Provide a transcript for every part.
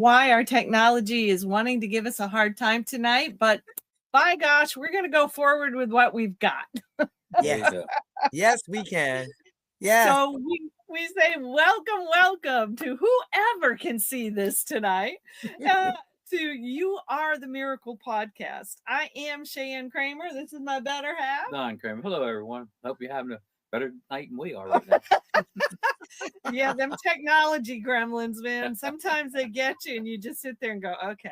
why our technology is wanting to give us a hard time tonight, but by gosh, we're going to go forward with what we've got. There you Yes. go. Yes, we can. Yes. So we say welcome to whoever can see this tonight. Uh, to You Are the Miracle podcast. I am Cheyenne Kramer. This is my better half. Don Kramer. Hello, everyone. Hope you're having a better night than we are right now. Yeah, them technology gremlins, man. Sometimes they get you and you just sit there and go, okay,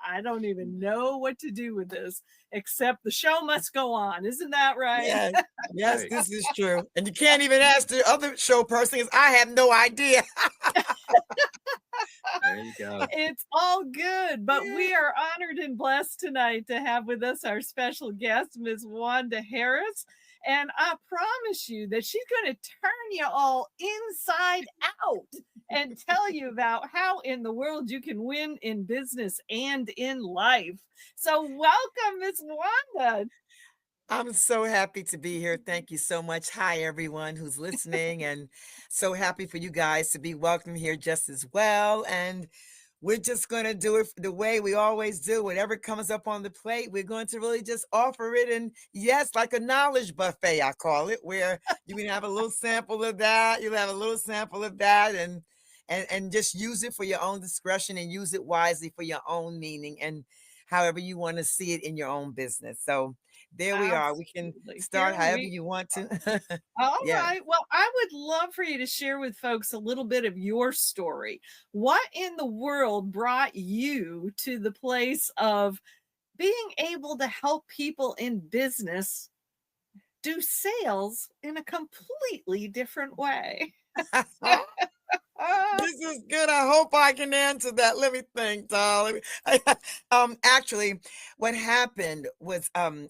I don't even know what to do with this, except the show must go on. Isn't that right? Yes. Yes, Right. this is true. And you can't even ask the other show person because I have no idea. There you go. It's all good, but we are honored and blessed tonight to have with us our special guest, Ms. Wanda Harris. And I promise you that she's going to turn you all inside out and tell you about how in the world you can win in business and in life. So, welcome, Ms. Wanda. I'm so happy to be here. Thank you so much. Hi, everyone who's listening, and so happy for you guys to be welcome here just as well. And we're just going to do it the way we always do. Whatever comes up on the plate, we're going to really just offer it. And yes, like a knowledge buffet, I call it, where you can have a little sample of that, you'll have a little sample of that, and just use it for your own discretion and use it wisely for your own meaning and however you want to see it in your own business. So there we are. We can Absolutely. start Here however we you want to. All Yeah. right. Well, I would love for you to share with folks a little bit of your story. What in the world brought you to the place of being able to help people in business do sales in a completely different way? This is good. I hope I can answer that. Let me think, Doll. Actually, what happened was, I'm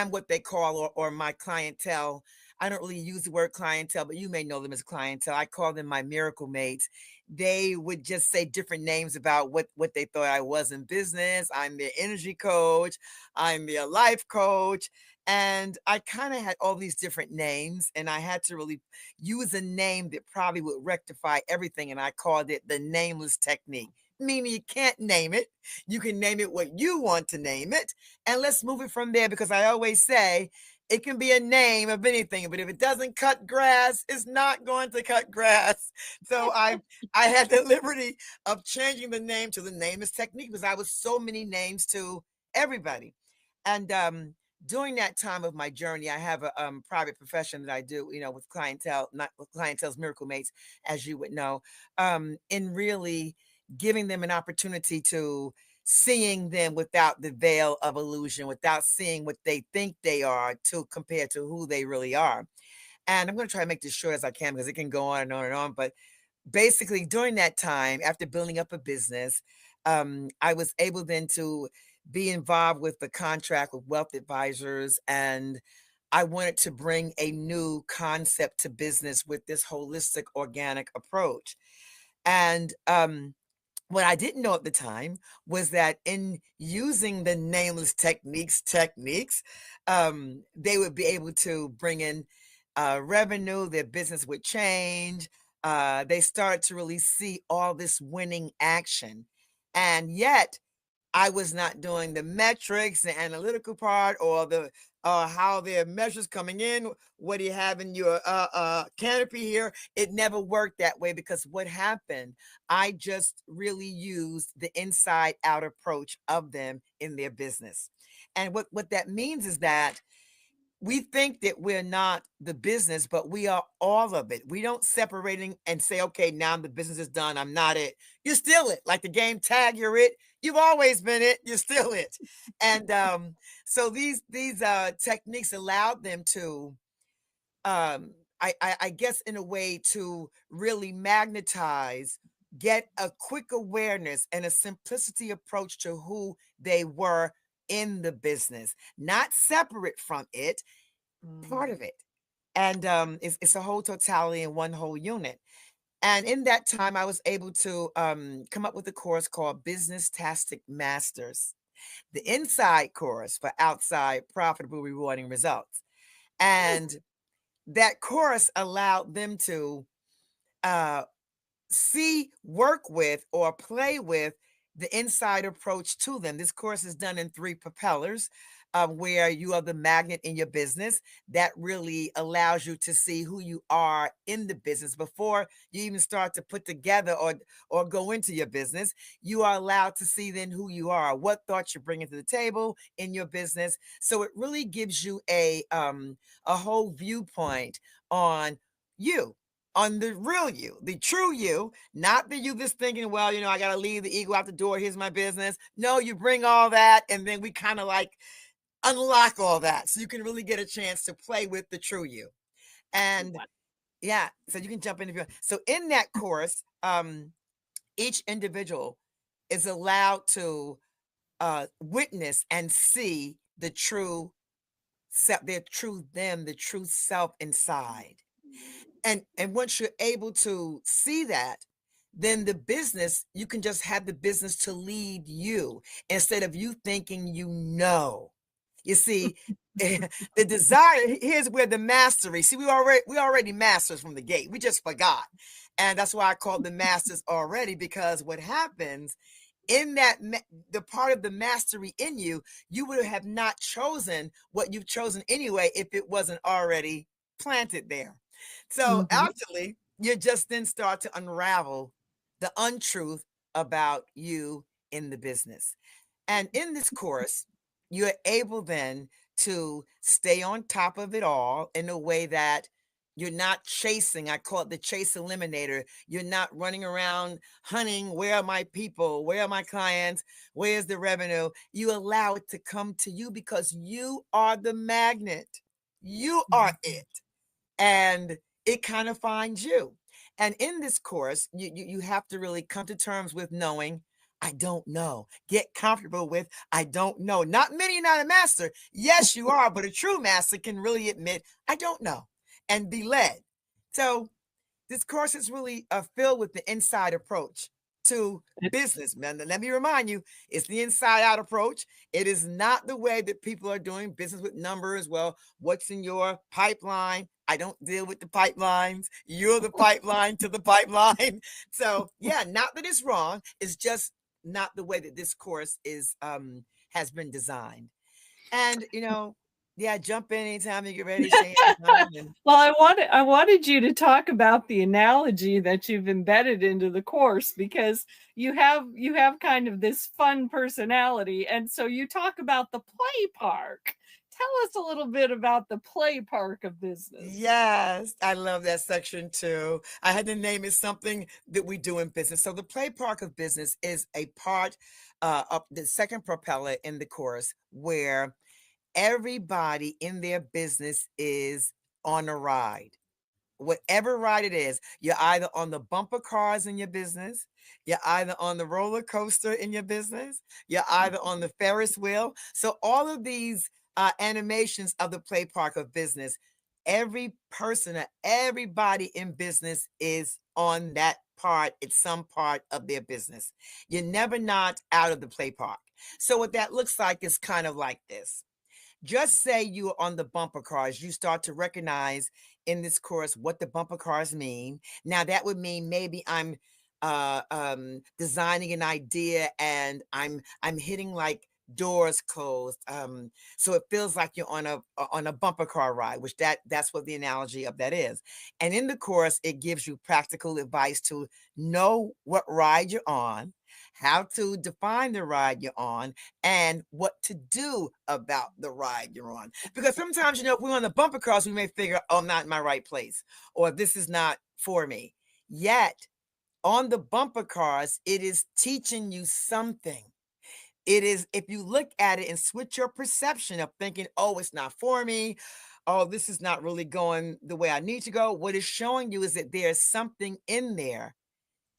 what they call or my clientele. I don't really use the word clientele, but you may know them as clientele. I call them my miracle mates. They would just say different names about what they thought I was in business. I'm their energy coach. I'm their life coach. And I kind of had all these different names, and I had to really use a name that probably would rectify everything. And I called it the nameless technique, meaning you can't name it. You can name it what you want to name it. And let's move it from there because I always say it can be a name of anything, but if it doesn't cut grass, it's not going to cut grass. So I had the liberty of changing the name to the nameless technique because I was so many names to everybody. And during that time of my journey, I have a private profession that I do, with clientele, not with clientele's miracle mates, as you would know, in really giving them an opportunity to seeing them without the veil of illusion, without seeing what they think they are to compare to who they really are. And I'm going to try to make this short as I can because it can go on and on and on. But basically, during that time, after building up a business, I was able then to be involved with the contract with wealth advisors. And I wanted to bring a new concept to business with this holistic organic approach. And what I didn't know at the time was that in using the nameless techniques, they would be able to bring in revenue, their business would change. They started to really see all this winning action. And yet, I was not doing the metrics, the analytical part, or the how their measures coming in. What do you have in your canopy here? It never worked that way because what happened? I just really used the inside out approach of them in their business, and what that means is that we think that we're not the business, but we are all of it. We don't separating and say, okay, now the business is done. I'm not it. You're still it. Like the game tag, you're it. You've always been it. You're still it. And so these techniques allowed them to, I guess, in a way, to really magnetize, get a quick awareness and a simplicity approach to who they were in the business, not separate from it, part of it. And it's a whole totality in one whole unit. And in that time, I was able to come up with a course called Business Tastic Masters, the inside course for outside profitable, rewarding results. And that course allowed them to uh, see, work with, or play with the inside approach to them. This course is done in 3 propellers, where you are the magnet in your business. That really allows you to see who you are in the business before you even start to put together or go into your business. You are allowed to see then who you are, what thoughts you're bringing to the table in your business. So it really gives you a whole viewpoint on you, on the real you, the true you, not the you that's thinking, well, I got to leave the ego out the door. Here's my business. No, you bring all that. And then we kind of like unlock all that. So you can really get a chance to play with the true you. And yeah, so you can jump in if you want. So in that course, each individual is allowed to witness and see the true self, their true them, the true self inside. And once you're able to see that, then the business, you can just have the business to lead you instead of you thinking you see. The desire, here's where the mastery, see, we already masters from the gate, we just forgot. And that's why I call the masters already, because what happens in that the part of the mastery in you, you would have not chosen what you've chosen anyway if it wasn't already planted there. So actually, you just then start to unravel the untruth about you in the business. And in this course, you're able then to stay on top of it all in a way that you're not chasing. I call it the chase eliminator. You're not running around hunting. Where are my people? Where are my clients? Where's the revenue? You allow it to come to you because you are the magnet. You are it. And it kind of finds you. And in this course, you have to really come to terms with knowing, I don't know. Get comfortable with, I don't know. Not many, not a master. Yes, you are, but a true master can really admit, I don't know, and be led. So this course is really filled with the inside approach to business, man. Let me remind you, it's the inside out approach. It is not the way that people are doing business with numbers. Well, what's in your pipeline? I don't deal with the pipelines. You're the pipeline to the pipeline. So yeah, not that it's wrong. It's just not the way that this course is has been designed. And yeah, jump in anytime you get ready, Shane. Well, I wanted you to talk about the analogy that you've embedded into the course, because you have kind of this fun personality, and so you talk about the play park. Tell us a little bit about the play park of business. Yes, I love that section too. I had to name it something that we do in business. So the play park of business is a part of the second propeller in the course, where everybody in their business is on a ride. Whatever ride it is, you're either on the bumper cars in your business, you're either on the roller coaster in your business, you're either on the Ferris wheel. So all of these animations of the play park of business, every person or everybody in business is on that part. It's some part of their business. You're never not out of the play park. So what that looks like is kind of like this. Just say you're on the bumper cars, you start to recognize in this course what the bumper cars mean. Now that would mean maybe I'm designing an idea and I'm hitting like doors closed, so it feels like you're on a bumper car ride, which that's what the analogy of that is. And in the course, it gives you practical advice to know what ride you're on, how to define the ride you're on, and what to do about the ride you're on. Because sometimes, if we're on the bumper cars, we may figure, oh, I'm not in my right place, or this is not for me. Yet, on the bumper cars, it is teaching you something. It is, if you look at it and switch your perception of thinking, oh, it's not for me, oh, this is not really going the way I need to go, what it's showing you is that there's something in there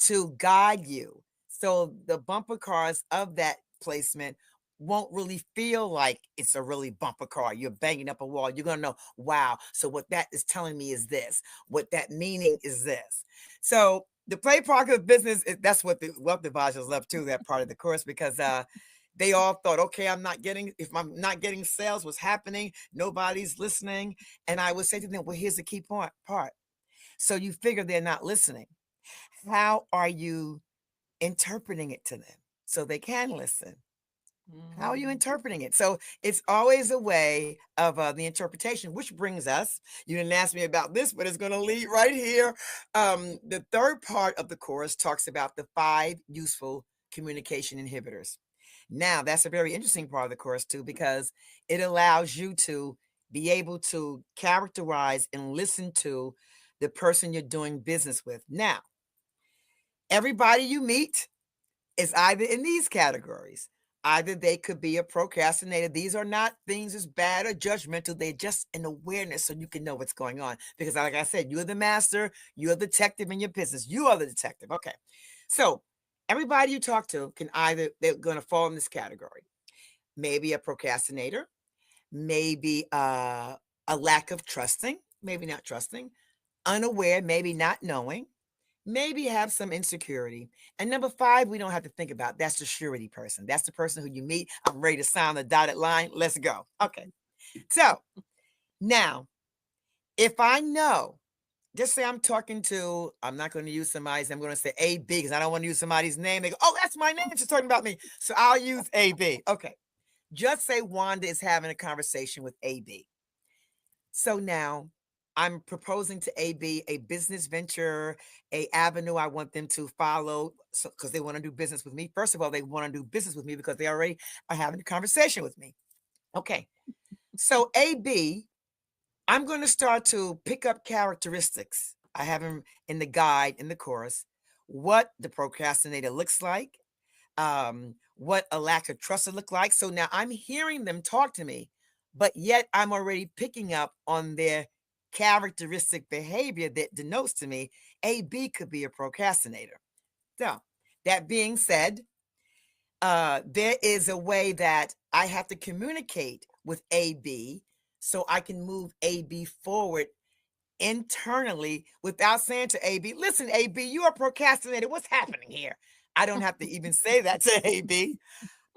to guide you. So the bumper cars of that placement won't really feel like it's a really bumper car. You're banging up a wall. You're going to know, wow. So what that is telling me is this. What that meaning is this. So the play park of business, that's what the wealth advisors love too, that part of the course, because they all thought, okay, if I'm not getting sales, what's happening? Nobody's listening. And I would say to them, well, here's the key part. So you figure they're not listening. How are you interpreting it to them so they can listen? How are you interpreting it? So it's always a way of the interpretation, which brings us, you didn't ask me about this, but it's going to lead right here. The third part of the course talks about the 5 useful communication inhibitors. Now, that's a very interesting part of the course, too, because it allows you to be able to characterize and listen to the person you're doing business with. Now, everybody you meet is either in these categories. Either they could be a procrastinator. These are not things as bad or judgmental. They're just an awareness so you can know what's going on. Because like I said, you're the master, you're the detective in your business. You are the detective. Okay. So everybody you talk to can either, they're going to fall in this category. Maybe a procrastinator, maybe a lack of trusting, maybe not trusting, unaware, maybe not knowing, maybe have some insecurity. And number 5, we don't have to think about. That's the surety person. That's the person who you meet. I'm ready to sign the dotted line. Let's go. Okay. So now, if I know, just say I'm talking to, I'm not going to use somebody's, I'm going to say AB because I don't want to use somebody's name. They go, oh, that's my name. She's talking about me. So I'll use AB. Okay. Just say Wanda is having a conversation with AB. So now I'm proposing to AB a business venture, a avenue I want them to follow because they want to do business with me. First of all, they want to do business with me because they already are having a conversation with me. Okay. So AB, I'm going to start to pick up characteristics. I have them in the guide, in the course, what the procrastinator looks like, what a lack of trust would look like. So now I'm hearing them talk to me, but yet I'm already picking up on their characteristic behavior that denotes to me AB could be a procrastinator. So that being said, there is a way that I have to communicate with AB so I can move AB forward internally without saying to AB, listen, AB, you are procrastinating. What's happening here? I don't have to even say that to AB.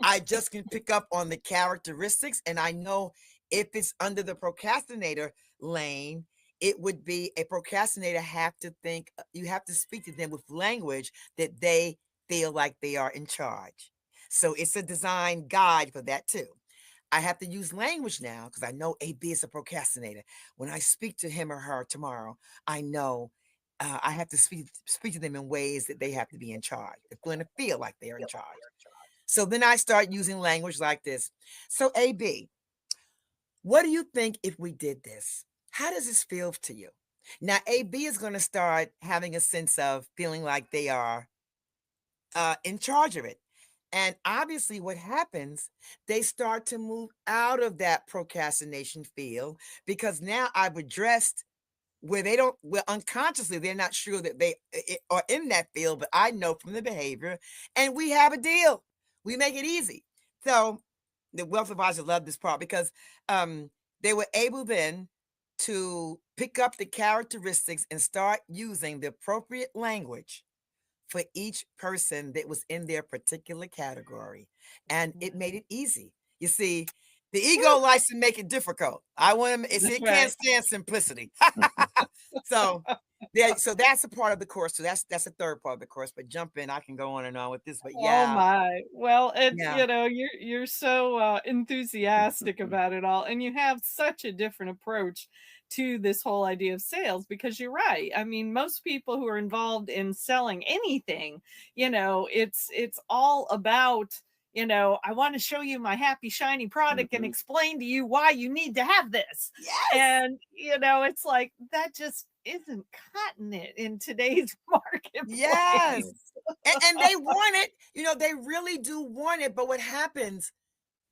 I just can pick up on the characteristics, and I know if it's under the procrastinator lane, it would be a procrastinator have to think, you have to speak to them with language that they feel like they are in charge. So it's a design guide for that too. I have to use language now because I know AB is a procrastinator. When I speak to him or her tomorrow, I know I have to speak to them in ways that they have to be in charge. They're going to feel like they are in charge. So then I start using language like this. So AB, what do you think if we did this? How does this feel to you? Now AB is going to start having a sense of feeling like they are in charge of it. And obviously, what happens, they start to move out of that procrastination field because now I've addressed where they don't, well, unconsciously, they're not sure that they are in that field, but I know from the behavior, and we have a deal. We make it easy. So the wealth advisor loved this part because they were able then to pick up the characteristics and start using the appropriate language for each person that was in their particular category. And it made it easy. You see, the ego likes to make it difficult. I want to, it can't stand simplicity. So that's a part of the course. So that's the third part of the course. But jump in, I can go on and on with this. But Oh my. Well, it's Yeah. you're so enthusiastic about it all, and you have such a different approach to this whole idea of sales because you're right. I mean, most people who are involved in selling anything, it's all about, I want to show you my happy shiny product and explain to you why you need to have this. Yes. And it's like that just isn't cutting it in today's marketplace. Yes. And they want it, they really do want it. But what happens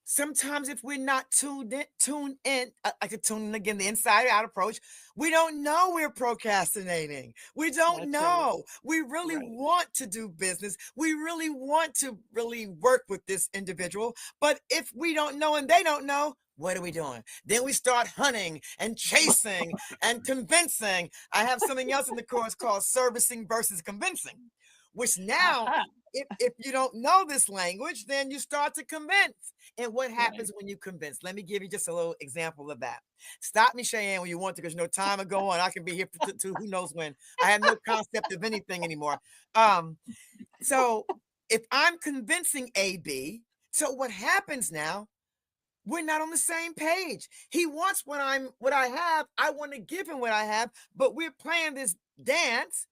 sometimes if we're not tuned in, I could tune in again, the inside out approach, we don't know we're procrastinating. We don't know. We really want to do business. We really want to really work with this individual. But if we don't know and they don't know, what are we doing? Then we start hunting and chasing and convincing. I have something else in the course called servicing versus convincing. which now, Aha. if you don't know this language, then you start to convince. And what Right. happens when you convince? Let me give you just a little example of that. Stop me, Cheyenne, when you want to, because time will go on. I can be here to who knows when. I have no concept of anything anymore. So if I'm convincing AB, so what happens now? We're not on the same page. He wants what I have. I want to give him what I have, but we're playing this dance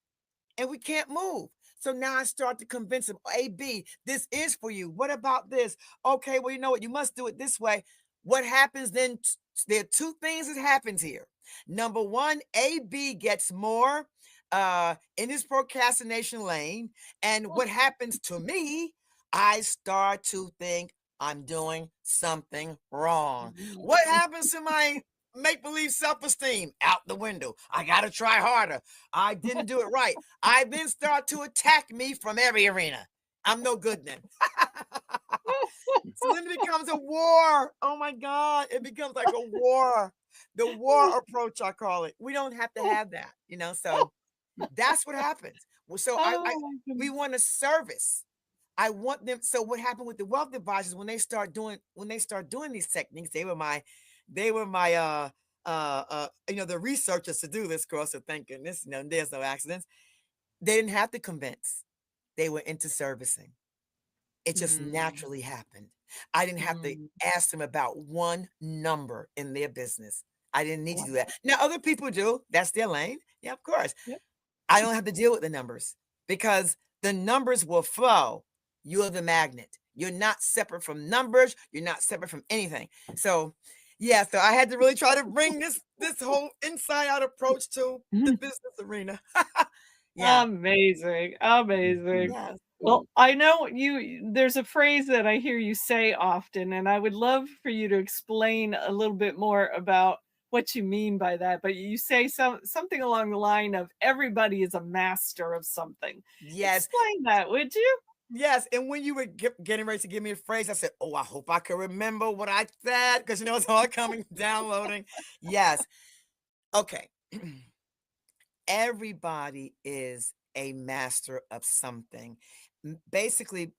and we can't move. So now I start to convince him, AB, this is for you. What about this? Okay, well, you know what? You must do it this way. What happens then? There are two things that happens here. Number one, AB gets more in his procrastination lane. And what happens to me, I start to think I'm doing something wrong. What happens to my make-believe self-esteem? Out the window. I got to try harder. I didn't do it right. I then start to attack me from every arena. I'm no good then. So then it becomes a war. Oh my God. It becomes like a war. The war approach, I call it. We don't have to have that, so that's what happens. So we want a service. I want them. So what happened with the wealth advisors when they start doing these techniques? They were my the researchers to do this, course. So thank goodness, there's no accidents. They didn't have to convince. They were into servicing. It just naturally happened. I didn't have to ask them about one number in their business. I didn't need to do that. Now other people do. That's their lane. Yeah, of course. Yep. I don't have to deal with the numbers because the numbers will flow. You're the magnet. You're not separate from numbers. You're not separate from anything. So, yeah, so I had to really try to bring this whole inside out approach to the business arena. Yeah. Amazing. Yes. Well, I know there's a phrase that I hear you say often, and I would love for you to explain a little bit more about what you mean by that. But you say something along the line of everybody is a master of something. Yes. Explain that, would you? Yes. And when you were getting ready to give me a phrase, I said, oh, I hope I can remember what I said because it's all coming, downloading. Yes. Okay. Everybody is a master of something. Basically,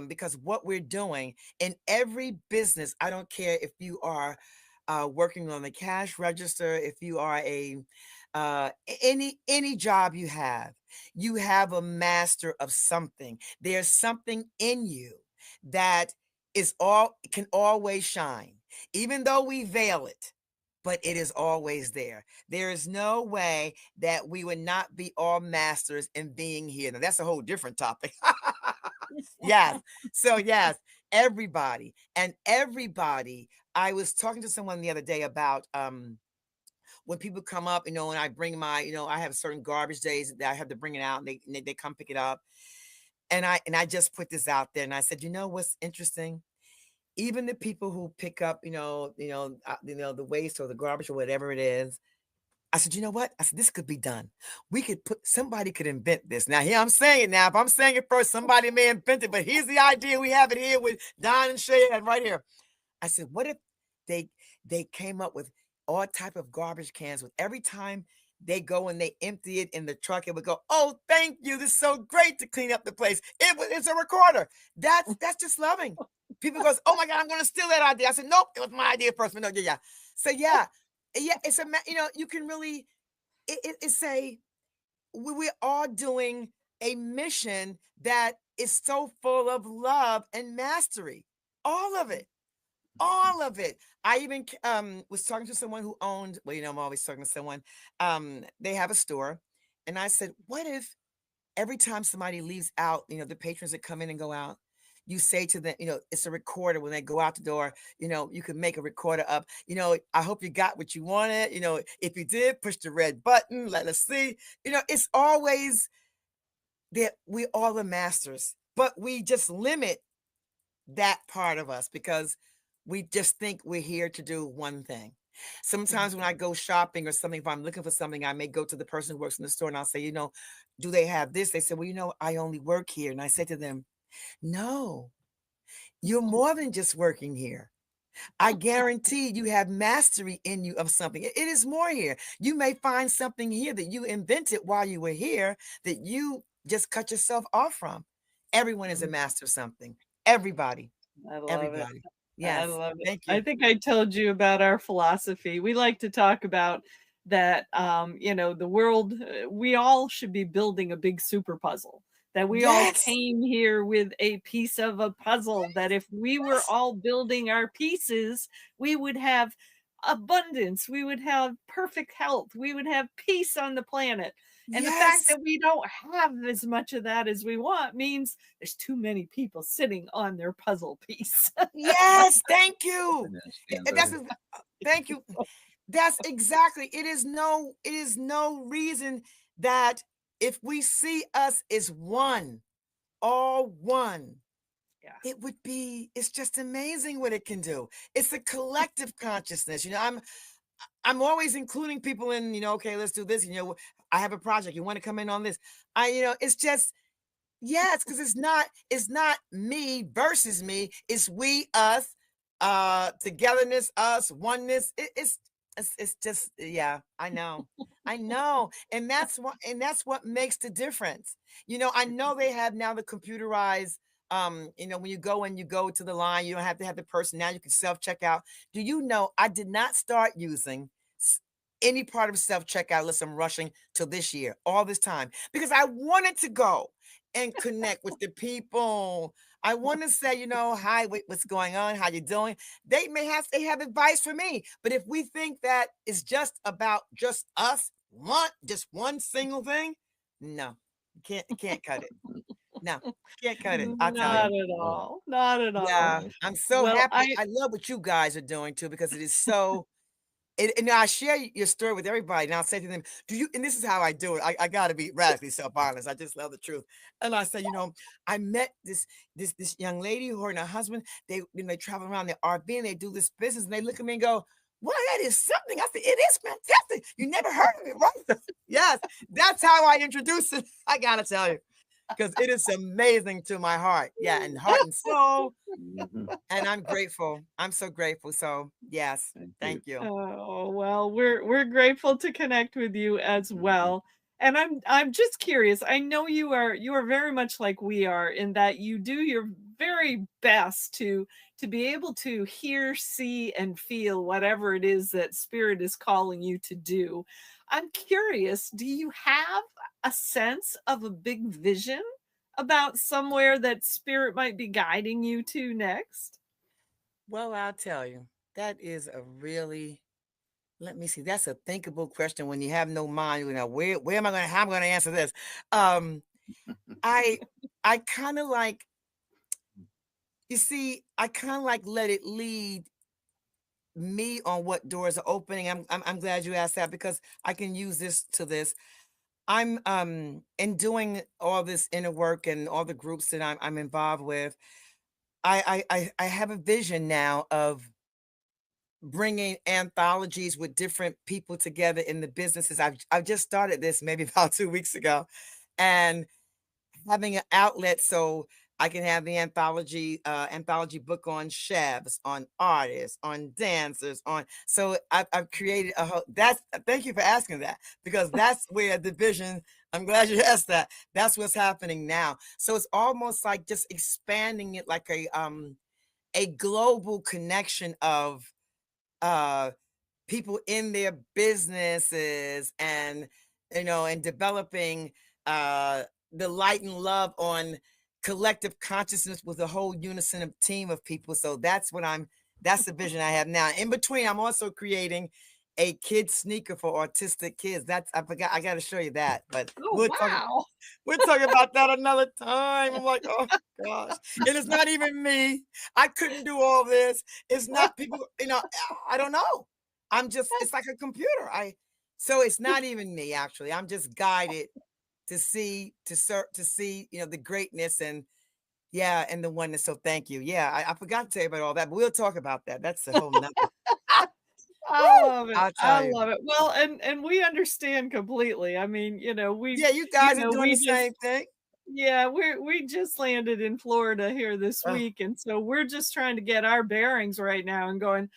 because what we're doing in every business, I don't care if you are working on the cash register, if you are any job you have a master of something. There's something in you that can always shine, even though we veil it. But it is always there. There is no way that we would not be all masters in being here. Now, that's a whole different topic. Yes. So, yes, everybody. And everybody, I was talking to someone the other day about when people come up, and I bring my, I have certain garbage days that I have to bring it out, and they come pick it up. And I just put this out there, and I said, what's interesting? Even the people who pick up, the waste or the garbage or whatever it is, I said, you know what? I said, this could be done. Somebody could invent this. Now, here I'm saying it now. If I'm saying it first, somebody may invent it, but here's the idea. We have it here with Don and Shay and right here. I said, what if they came up with all type of garbage cans with every time they go and they empty it in the truck, it would go, oh, thank you. This is so great to clean up the place. It's a recorder. That's just loving. People goes, oh my God, I'm going to steal that idea. I said, nope, it was my idea first. But no, yeah. So yeah, it's you can really, we're all doing a mission that is so full of love and mastery. All of it. All of it. I even was talking to someone who owned, I'm always talking to someone. They have a store. And I said, what if every time somebody leaves out, the patrons that come in and go out, you say to them, it's a recorder when they go out the door, you can make a recorder up. I hope you got what you wanted. If you did, push the red button. Let us see. It's always that we all are masters, but we just limit that part of us because we just think we're here to do one thing. Sometimes when I go shopping or something, if I'm looking for something, I may go to the person who works in the store and I'll say, do they have this? They say, well, I only work here. And I say to them, no, you're more than just working here. I guarantee you have mastery in you of something. It is more here. You may find something here that you invented while you were here that you just cut yourself off from. Everyone is a Mm, master of something. Everybody, I love it. everybody. I Yes. love it. Thank I you. think I told you about our philosophy. We like to talk about that, the world, we all should be building a big super puzzle, that we all Yes. came here with a piece of a puzzle, that if we were Yes. all building our pieces, we would have abundance, we would have perfect health, we would have peace on the planet. And the fact Yes. that we don't have as much of that as we want means there's too many people sitting on their puzzle piece. Yes. Thank you. Goodness, stand That's better. thank you. That's exactly. It is no reason that if we see us as one, all one, Yeah. it's just amazing what it can do. It's a collective consciousness. I'm always including people in, okay, let's do this. I have a project. You want to come in on this? It's just, yes, because it's not me versus me. It's we, us, togetherness, us, oneness. It's just, yeah, I know. And that's what makes the difference. I know they have now the computerized, when you go to the line, you don't have to have the person. Now you can self-check out. Do you know I did not start using s- any part of self-checkout unless I'm rushing till this year, all this time, because I wanted to go and connect with the people. I want to say, hi, what's going on? How you doing? They have advice for me. But if we think that it's just about just us, just one single thing, no, can't cut it. No, can't cut it. I'll tell you. Not at all. Not at all. Yeah, Goodness. I'm so Well, happy. I love what you guys are doing too, because it is so. And I share your story with everybody, and I'll say to them, "Do you?" And this is how I do it. I got to be radically self-honest. I just love the truth. And I say, I met this young lady, her and her husband. They travel around their RV and they do this business, and they look at me and go, "Well, that is something." I said, "It is fantastic. You never heard of it, right?" Yes, that's how I introduce it. I gotta tell you, because it is amazing to my heart. Yeah, and heart and soul. Mhm. And I'm grateful. I'm so grateful. So yes, Thank you. thank you. oh, well, we're grateful to connect with you as Mhm. well. And I'm just curious. I know you are very much like we are in that you do your very best to be able to hear, see, and feel whatever it is that spirit is calling you to do. I'm curious, do you have a sense of a big vision about somewhere that spirit might be guiding you to next? Well, I'll tell you, that is a really, let me see, that's a thinkable question when you have no mind. Where am I going to, how am I going to answer this? Um, I, I kind of like, you see, I kind of like let it lead me on what doors are opening. I'm glad you asked that, because I can use this. I'm in doing all this inner work and all the groups that I'm involved with. I have a vision now of bringing anthologies with different people together in the businesses. I've just started this maybe about 2 weeks ago, and having an outlet so I can have the anthology book on chefs, on artists, on dancers, on. So I've created a whole. That's Thank you for asking that, because that's where the vision. I'm glad you asked that. That's what's happening now. So it's almost like just expanding it, like a global connection of uh people in their businesses, and developing uh the light and love on collective consciousness with a whole unison of team of people. So that's the vision I have now. In between, I'm also creating a kid sneaker for autistic kids. That's I forgot, I got to show you that, but Oh, wow. we'll talk about that another time. I'm like, oh gosh. And it's not even me. I couldn't do all this. It's not people, I don't know. It's like a computer. So it's not even me, actually. I'm just guided to see, the greatness, and yeah, and the oneness. So thank you. Yeah, I forgot to tell you about all that, but we'll talk about that. That's a whole nother. I Woo! love it. I'll I tell you. love it. Well, and we understand completely. I mean, Yeah, you guys are doing the we just same thing. yeah, we just landed in Florida here this Oh, week, and so we're just trying to get our bearings right now and going,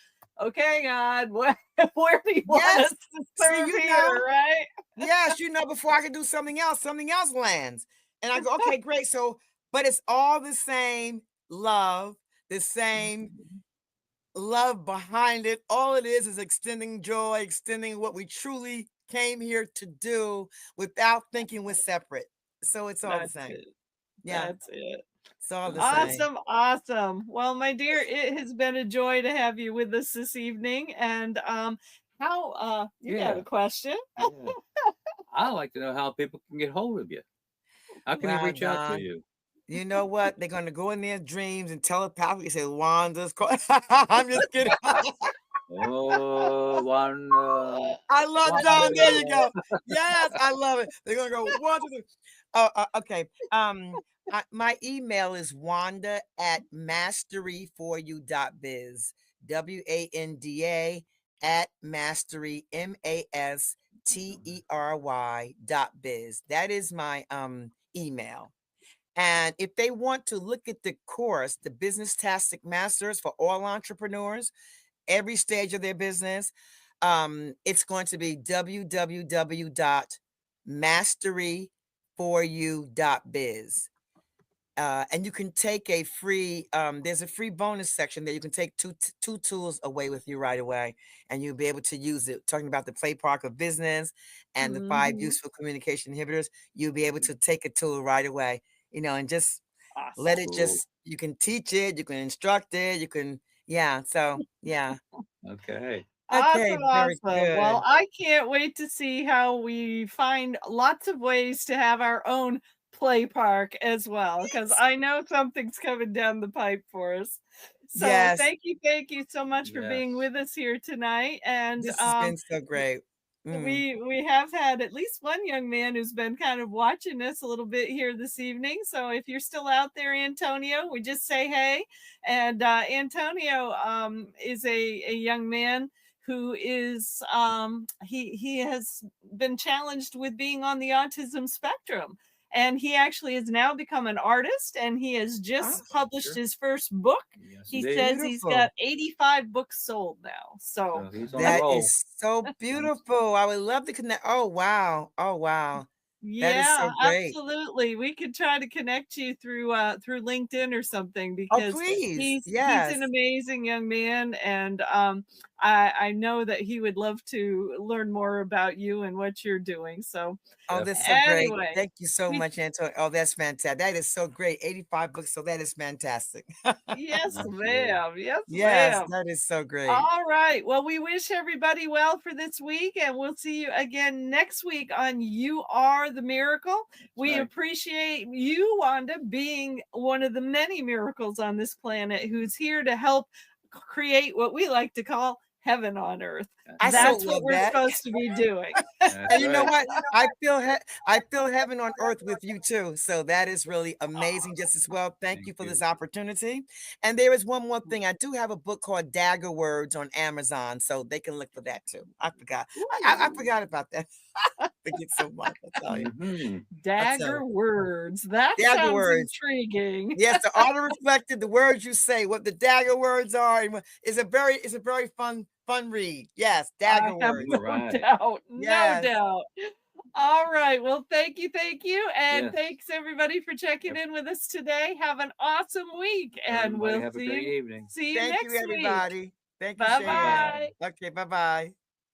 okay, God, where do you want us yes. to See, serve here, right? yes, before I can do something else lands. And I go, okay, great. So, but it's all the same love, the same Mhm. love behind it. All it is extending joy, extending what we truly came here to do without thinking we're separate. So it's all the That's same. it. Yeah, That's it. it's all the same. Awesome, awesome. Well, my dear, it has been a joy to have you with us this evening. And how you got Yeah, a question? yeah. I like to know how people can get hold of you. How can they Wow, reach out to Don. you? You know what? They're gonna go in their dreams and telepathically say, Wanda's call. I'm just kidding. Oh, Wanda, I love Don. There you Wanda. go. Yes, I love it. They're gonna go one, two, three. Oh, okay. My email is Wanda at mastery4u.biz. WANDA at mastery MASTERY.biz. That is my email. And if they want to look at the course, the Business Tastic Masters for all entrepreneurs, every stage of their business, it's going to be www.mastery4u.biz. And you can take a free, there's a free bonus section that you can take two tools away with you right away, and you'll be able to use it. Talking about the play park of business and the 5 Mhm. useful communication inhibitors, you'll be able to take a tool right away, and just let Awesome. it Cool. you can teach it, you can instruct it, you can, yeah. So, yeah. Okay. Okay, Awesome, very awesome. Well, good. I can't wait to see how we find lots of ways to have our own play park as well, because Yes. I know something's coming down the pipe for us. So Yes. thank you so much for being Yes. with us here tonight. And This has been so great. Mm. we have had at least one young man who's been kind of watching us a little bit here this evening. So if you're still out there, Antonio, we just say hey. And Antonio is a young man who is he has been challenged with being on the autism spectrum. And he actually has now become an artist, and he has Oh, just published Sure. his first book. Yes, He indeed. says he's beautiful. got 85 books sold now. So So he's on a That roll. is so beautiful. I would love to connect. Oh, wow. Oh, wow. That is so yeah, great. absolutely. We could try to connect you through LinkedIn or something, Oh, because please. he's an Yes. amazing young man. And I know that he would love to learn more about you and what you're doing. So Oh, that's Definitely. so great. anyway, Thank you so we much, Antonio. Oh, that's fantastic. That is so great. 85 books. So that is fantastic. yes, Yes, it is. ma'am. Yes, Yes, ma'am. that is so great. All right. Well, we wish everybody well for this week, and we'll see you again next week on You Are the Miracle. We Right. appreciate you, Wanda, being one of the many miracles on this planet who's here to help create what we like to call heaven on earth. That's I so right. That's what love we're that. supposed to be doing. That's And you know right. what? I feel heaven on earth with you too. So that is really amazing just as well. Thank Thank you for you. this opportunity. And there is one more thing. I do have a book called Dagger Words on Amazon, so they can look for that too. I forgot. I Ooh, forgot about that. I forget so much. I tell you. Mm-hmm. I tell you. dagger words. That Dagger sounds words. intriguing. Yes, the auto reflected, the words you say, what the dagger words are, is a very fun read. Yes, I dagger have words. no Right. doubt. No Yes. doubt. All right. Well, thank you. And Yes. thanks everybody for checking Ev- in with us today. Have an awesome week, and Everybody we'll have a great evening. see you Thank you, next week. everybody. Thank you, Bye Bye Shan. bye. bye. Okay, bye-bye.